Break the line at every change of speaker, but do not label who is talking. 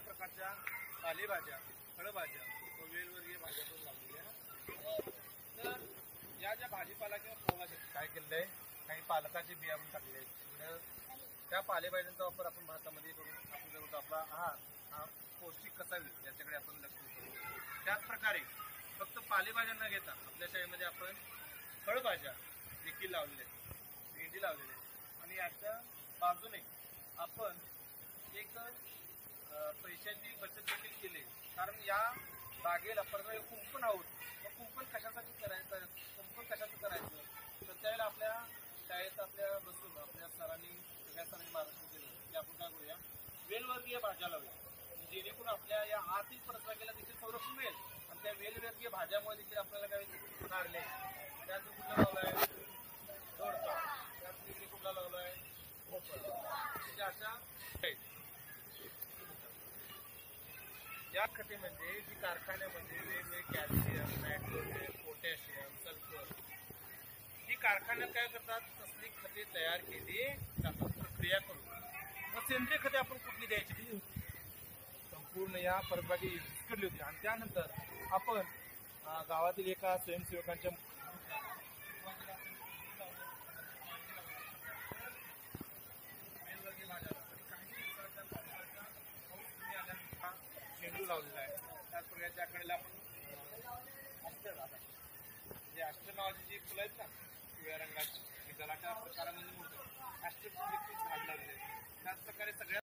प्रकारच्या पालेभाज्या, फळभाज्या व वेलवर्गीय भाज्या पण लावलेल्या आहेत. तर या ज्या भाजीपाला किंवा फळभाज्या काय केलेलं आहे, काही पालकाचे बिया पण टाकले आहेत. त्या पालेभाज्यांचा वापर आपण भातामध्ये करून आपल्याला आपला आहार हा पौष्टिक कसा होईल याच्याकडे आपण लक्ष देतो. त्याच प्रकारे फक्त पालेभाज्या न घेता आपल्या शाळेमध्ये आपण फळभाज्या देखील लावलेल्या आहेत, भेंडी लावलेली आहे. आणि याच्या बाजूने आपण एक पैशांची बचत देखील केली. कारण या बागेला परत कुंपण आहोत, मग कुंपण कशासाठी करायचं, तर त्यावेळेला आपल्या शाळेत आपल्या बसून आपल्या सरांनी सगळ्या सरांनी मार्गदर्शन केलं की आपण काय करूया, वेलवर्गीय भाज्या लावूया, जेणेकरून आपल्या या आतील परसबागेला देखील संरक्षण मिळेल. आणि त्या वेलवर्गीय भाज्यामुळे देखील आपल्याला काय कारले, त्यानंतर कुठला लावलाय दोडका, त्यानंतर कुठला लावलाय भोपळा, म्हणजे अशा या खतेमध्ये जी कारखान्यामध्ये वेगवेगळे कॅल्शियम, नायट्रोजन, पोटॅशियम, सल्फर ही कारखान्यात काय करतात, तसली खते तयार केली जातात प्रक्रिया करून. मग सेंद्रिय खते आपण कुठली द्यायची, संपूर्ण या परसबागी विस्कटली होती. आणि त्यानंतर आपण गावातील एका स्वयंसेवकांच्या झेंडू लावलेला आहे. त्याचप्रकारे त्याकडे आपण जे अस्टर नावाची जी फुलं आहेत ना पिवळ्या रंगाची, गलाच्या प्रकारामध्ये मोठं अस्टर देखील झाड लावलेले आहे. त्याचप्रकारे सगळ्यात